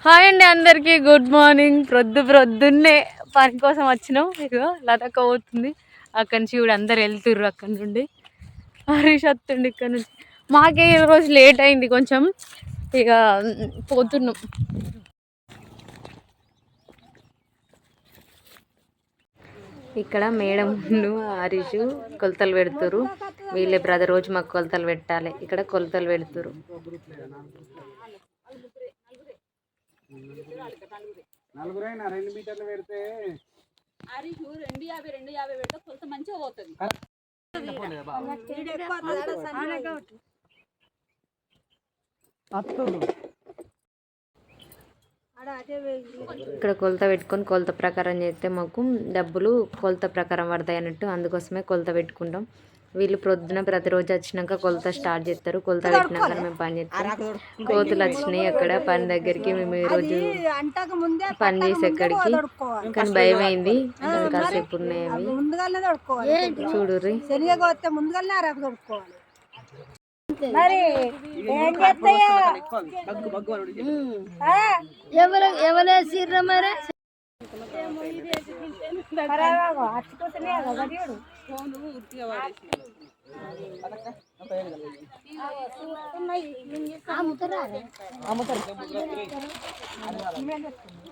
Hi అండి అందరికీ good morning. ప్రొద్దున్నే పని కోసం వచ్చినాం. ఇక లతక్క పోతుంది అక్కడి నుంచి. కూడా అందరు వెళ్తుర్రు అక్కడి నుండి. హరీష్ వస్తుండే ఇక్కడ నుంచి. మాకే ఈరోజు లేట్ అయింది కొంచెం, ఇక పోతున్నాం. ఇక్కడ మేడం హరీష్ కొలతలు పెడుతురు. వీళ్ళే బ్రదర్ రోజు మాకు కొలతలు పెట్టాలి. ఇక్కడ కొలతలు పెడుతురు. నలుగురైనా 2 మీటర్లు పెడితే హరీష్ 250 పెడితే కొలత మంచిగా పోతుంది. ఇక్కడ కొలత పెట్టుకొని కొలత ప్రకారం చేస్తే మాకు డబ్బులు కొలత ప్రకారం పడతాయి అన్నట్టు, అందుకోసమే కొలత పెట్టుకుంటాం. వీళ్ళు ప్రొద్దున ప్రతిరోజు వచ్చినాక కొలత స్టార్ట్ చేస్తారు. కొలత పెట్టినాక మేము పని చేస్తాం. కోతులు వచ్చినాయి అక్కడ పని దగ్గరికి. మేము ఈరోజు పని చేసే అక్కడికి, కానీ భయం అయింది. కాసేపు ఉన్నాయి అవి చూడుర్రి. ఎవరేసిర్ర మరి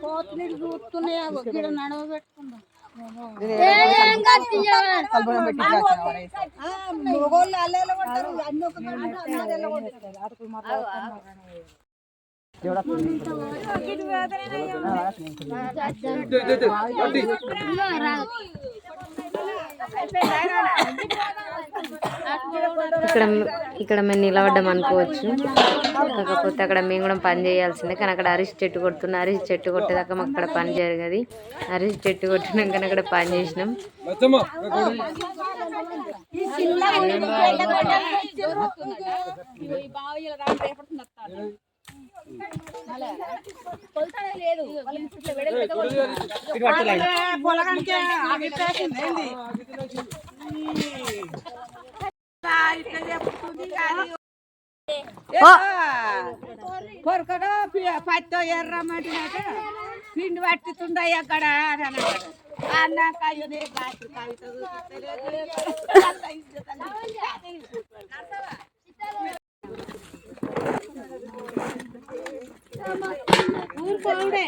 కోతులు చూస్తున్నాయా నడవ పెట్టుకుందాం. ఇక్కడ మేము నిలబడ్డాం అనుకోవచ్చు, కాకపోతే అక్కడ మేము కూడా పని చేయాల్సిందే. కానీ అక్కడ అరిసి చెట్టు కొడుతున్నా. అరిసి చెట్టు కొట్టేదాకా మాకు అక్కడ పని జరగదు. అరిసి చెట్టు కొట్టినాక అక్కడ పని చేసినాం. కొరకడ పత్తో ఎర్రమంటున్నాక పిండి పట్టుతుండయి అక్కడ అన్నాక ఊరుకోడే.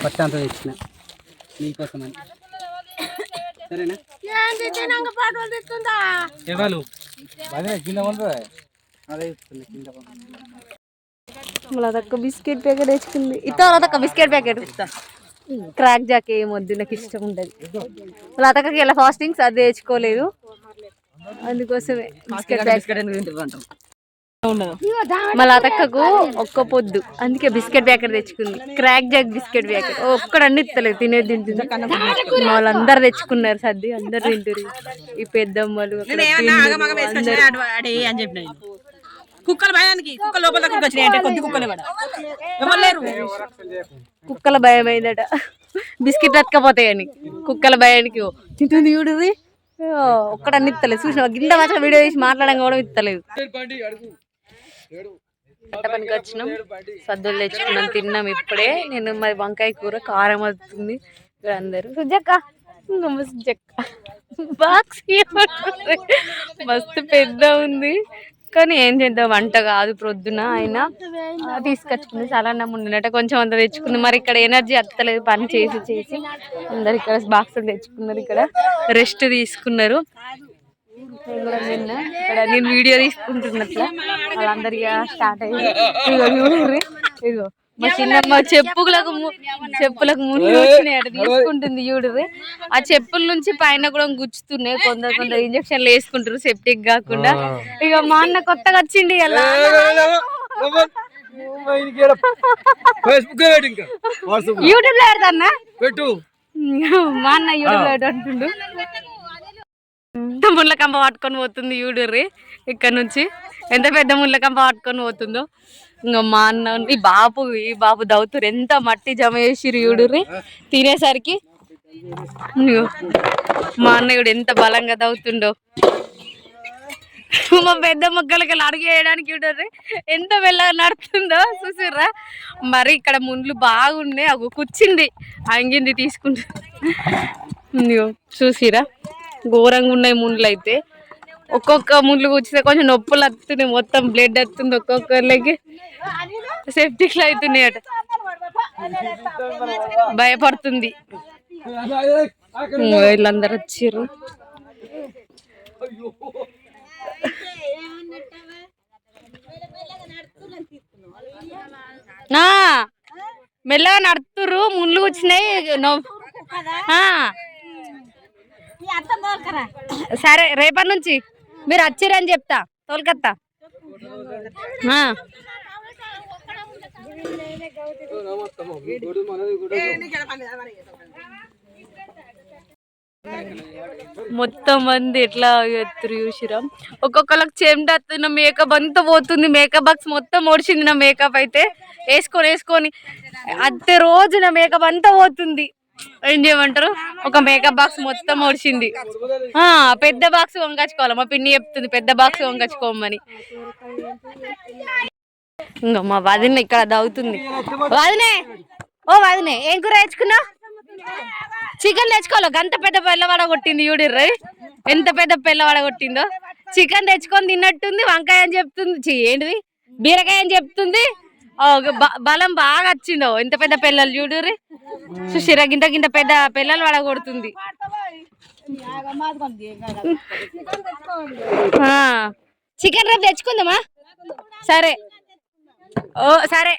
పట్టంతా తెచ్చిన నీకోసమని, సరేనా? ఎవరు కింద అదే కింద అదొక బిస్కెట్ ప్యాకెట్ తెచ్చుకుంది. అదొక బిస్కెట్ ప్యాకెట్ క్రాక్ జాక్ ఏమొద్దు, నాకు ఇష్టం ఉండదు. లతక్కకి ఎలా ఫాస్టింగ్స్ అది తెచ్చుకోలేదు, అందుకోసమే బిస్కెట్ ప్యాకెట్. మా లతక్కకు ఒక్క పొద్దు, అందుకే బిస్కెట్ ప్యాకెట్ తెచ్చుకుంది. క్రాక్ జాక్ బిస్కెట్ ప్యాకెట్ ఒక్కడన్నీ ఇస్తలేదు, తినేది తింటుంది. వాళ్ళందరు తెచ్చుకున్నారు సర్ది, అందరు తింటారు. ఈ పెద్దమ్మలు కుక్కల భయానికి కుక్క లోపల వచ్చినాయంటే కొద్ది కుక్కలు ఎవరు కుక్కల భయం అయిందట, బిస్కెట్ ఎత్తుకపోతాయని. కుక్కల భయానికి తింటుంది చూడుది. ఒక్కడన్ని ఇస్తలేదు. చూసిన గింత మంచిగా వీడియో చేసి మాట్లాడడం కూడా ఇస్తలేదు. పనికి వచ్చినాం, సద్దులు తెచ్చుకున్నాం, తిన్నాం ఇప్పుడే. నేను మరి వంకాయ కూర కారం అవుతుంది. అందరూ సుజక్క బాక్స్ మస్తు పెద్ద ఉంది, కానీ ఏం చేద్దాం వంట కాదు. ప్రొద్దున అయినా తీసుకొచ్చుకుంది. చాలా అన్నం ఉండినట్ట కొంచెం అంత తెచ్చుకుంది. మరి ఇక్కడ ఎనర్జీ అత్తలేదు పని చేసి చేసి. అందరు ఇక్కడ బాక్సులు తెచ్చుకున్నారు, ఇక్కడ రెస్ట్ తీసుకున్నారు. ఇక్కడ నేను వీడియో తీసుకుంటున్నట్ల వాళ్ళందరిగా స్టార్ట్ అయ్యి. ఇగో చూడండి, ఇగో మా చిన్నమ్మ చెప్పులకు ముళ్ళు వచ్చినాయి అట, తీసుకుంటుంది చూడుర్రి. ఆ చెప్పుల నుంచి పైన కూడా గుచ్చుతున్నాయి. కొందరు ఇంజక్షన్లు వేసుకుంటారు సెప్టిక్ కాకుండా. ఇక మా అన్న కొత్తగా వచ్చింది అలా యూట్యూబ్ లో పెడతా. మా అన్న యూట్యూబ్ లో అంటుండు. ముళ్ళ కంప పట్టుకొని పోతుంది చూడుర్రి. ఇక్కడ నుంచి ఎంత పెద్ద ముళ్ళ కంప పట్టుకొని పోతుందో. ఇంకా మా అన్న ఈ బాబు దవుతురు ఎంత మట్టి జమ చేసిరు చూడుర్రి. తినేసరికి మా అన్నయ్యుడు ఎంత బలంగా తవ్వుతుండో. మా పెద్ద మొక్కలకి అడుగు వేయడానికి ఎంత వెళ్ళగా నడుతుందో చూసిర్రా. మరి ఇక్కడ ముండ్లు బాగున్నాయి. అవి కూర్చింది అంగింది తీసుకుంటా. చూసిరా ఘోరంగా ఉన్నాయి ముండ్లు అయితే. ఒక్కొక్క ముండ్లు కూర్చితే కొంచెం నొప్పులు వస్తున్నాయి, మొత్తం బ్లడ్ వస్తుంది ఒక్కొక్కరికి. సెప్టిక్లు అవుతున్నాయట, భయపడుతుంది. వీళ్ళందరూ వచ్చిర్రు. మెల్లగా నడుతుర్రు, ముండ్లు వచ్చినాయి. సరే రేపటి నుంచి మీరు వచ్చిరని చెప్తా తోలుకత్తా. మొత్తం మంది ఎట్లా ఎత్తురు చూసిరా. ఒక్కొక్కరికి చెమట వస్తుంది, మేకప్ అంతా పోతుంది. మేకప్ బాక్స్ మొత్తం ఓడిచింది. నా మేకప్ అయితే వేసుకొని అద్దె రోజు నా మేకప్ అంతా పోతుంది. ఏం చేయమంటారు, ఒక మేకప్ బాక్స్ మొత్తం ఓడిచింది. పెద్ద బాక్స్ వంకచ్చుకోవాలి. మా పిన్ని చెప్తుంది పెద్ద బాక్స్ వంకచ్చుకోమని. ఇంకా మా వదిన ఇక్కడ దవ్వుతుంది. వదినే ఏం కూర తెచ్చుకున్నా? చికెన్ తెచ్చుకోవాలి. గంత పెద్ద పిల్లవాడ కొట్టింది చూడిర్రు, ఎంత పెద్ద పిల్లవాడ కొట్టిందో. చికెన్ తెచ్చుకొని తిన్నట్టుంది. వంకాయ అని చెప్తుంది, ఏంటిది బీరకాయ అని చెప్తుంది. బలం బాగా వచ్చిందో. ఎంత పెద్ద పిల్లలు చూడుర్రి. సుశీర గింత పెద్ద పిల్లలు వడగొడుతుంది. చికెన్ రేపు తెచ్చుకుందామా? సరే సరే.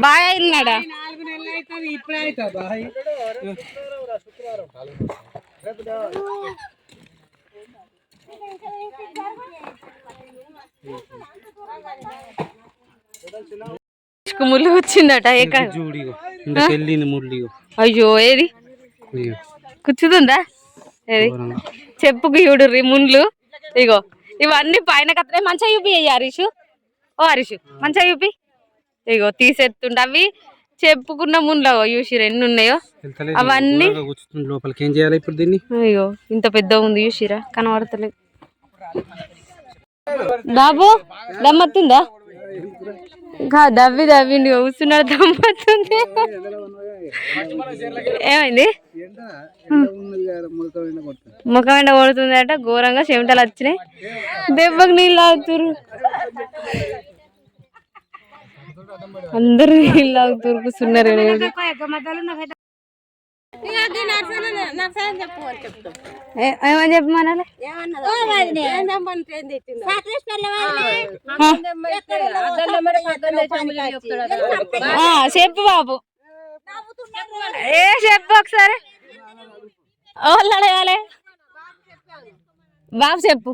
బాగా అయినాడా? ముళ్ళు వచ్చిందట. అయ్యో ఏది కూర్చుతుందా? ఏది చెప్పుకు చూడుర్రి ముండ్లు. ఇగో ఇవన్నీ పైన కత్తే మంచిగా చూపి హరీషు. హరీషు మంచిగా చూపి. ఇగో తీసేస్తుండ అవి చెప్పుకున్న ముండ్లు చూసిరు ఎన్ని ఉన్నాయో అవన్నీ. లోపలికి ఏం చేయాలి ఇప్పుడు దీన్ని? ఇగో ఇంత పెద్ద ఉంది చూసిరా, కనబడతలేదు. బాబు దమ్మత్తుందా? ఇంకా దవ్విండి కూర్చున్నాడు. దమ్మత్తుంది. ఏమైంది? ముఖం ఎండ కొడుతుంది అట. ఘోరంగా చెమటలు వచ్చినాయి. దెబ్బకి నీళ్ళు తాగుతురు. అందరు నీళ్ళు తాగుతురు కూర్చున్నారు. ఏమని చెప్పమనాలి? చెప్పు బాబు, చెప్పు ఒకసారి. అడగాలి బాబు చెప్పు.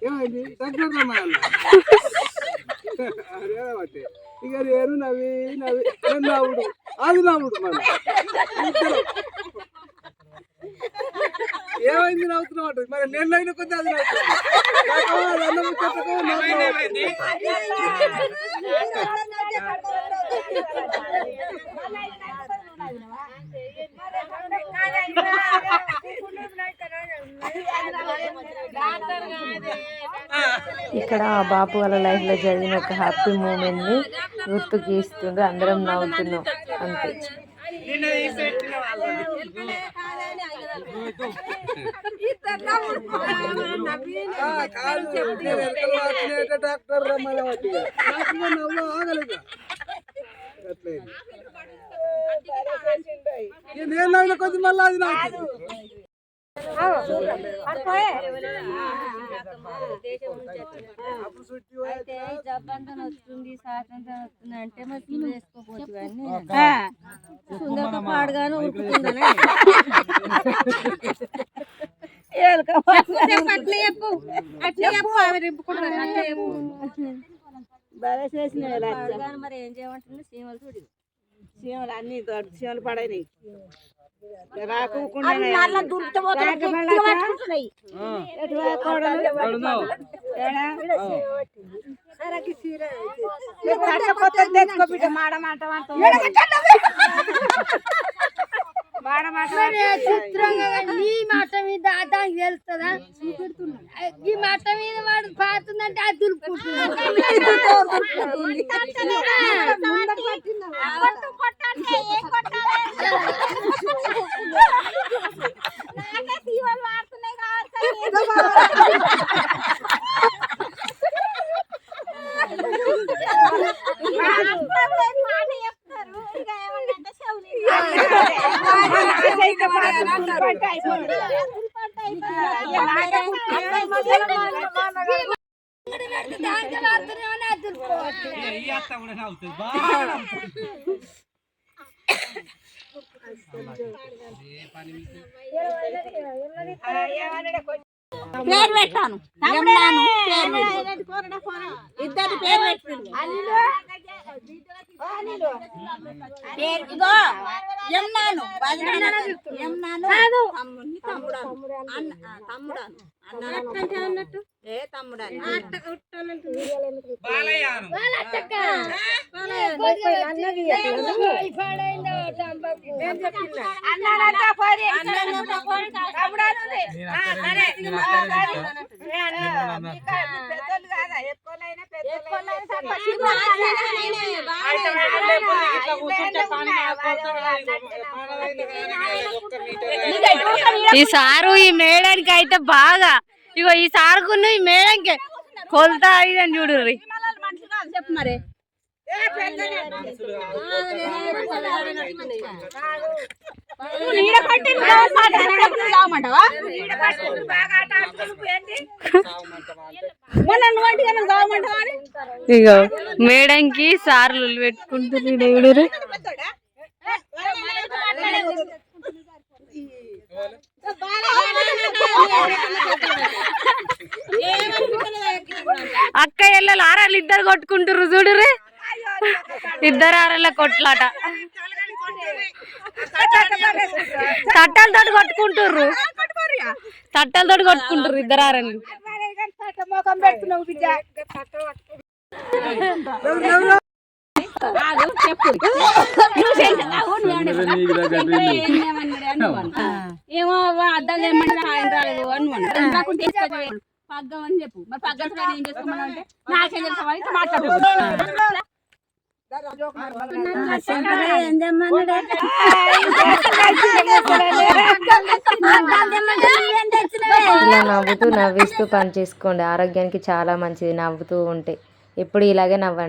ఏమైంది? ఇక నేను నవ్వి నవ్వుడు అది నవ్వుడు. మన ఏమైంది నవ్వుతున్నావు? మరి నేను నవ్విన కొద్ది అది ఇక్కడ బాపు వాళ్ళ లైఫ్ లో జరిగిన ఒక హ్యాపీ మూమెంట్ ని గుర్తుకు ఇస్తుండ్రు. అందరం నవ్వుతున్నాం అంతే. డాక్టర్ నేను నవ్విన కొద్ది మళ్ళీ అది నాకు అయితే జబ్బంతం వస్తుంది స్వాతంత్రం వస్తుంది అంటే మరి పిల్లలు వేసుకోపోతుంది కానీ సుందరక పాడుగాను ఉరుకుతుందని మరి ఏం చేయమంటుంది సీమలు చూడు సీమలు అన్ని సీమలు పడైనాయి చిత్రంగా నీ మాట మీద దానికి తెలుస్తుందా ఈ మాట మీద వాడు పారుతుందంటే అది పేరు పెట్టాను ఇద్దరు పేరు పెట్టిండు యమునాను తమ్ముడాను అన్నట్టు ఏ తమ్ముడాను ఈ సారు ఈ మేడానికి అయితే బాగా ఇగో ఈ సారుకున్న ఈ మేడానికి కొలత ఇదని చూడుర్రి చెప్పు మరి ఇగో మేడంకి సార్లు పెట్టుకుంటుంది చూడుర్రి అక్క ఎల్లలు ఆరాలు ఇద్దరు కొట్టుకుంటుర్రు చూడుర్రి ఇద్దరు ఆరాల కొట్లాట తట్టలతోటి కొట్టుకుంటుర్రు తట్టలతోటి కొట్టుకుంటుర్రు ఇద్దరు ఆరాలు ఏమో అద్దాలు ఏమన్నా ఆయన రాలేదు అని పగ్గం అని చెప్పు మరి పగ్గం ఏం చేసుకోమని అంటే నాకేం తెలుసు మాట్లాడు ఇలా నవ్వుతూ నవ్విస్తూ పని చేసుకోండి. ఆరోగ్యానికి చాలా మంచిది నవ్వుతూ ఉంటే. ఎప్పుడు ఇలాగే నవ్వండి.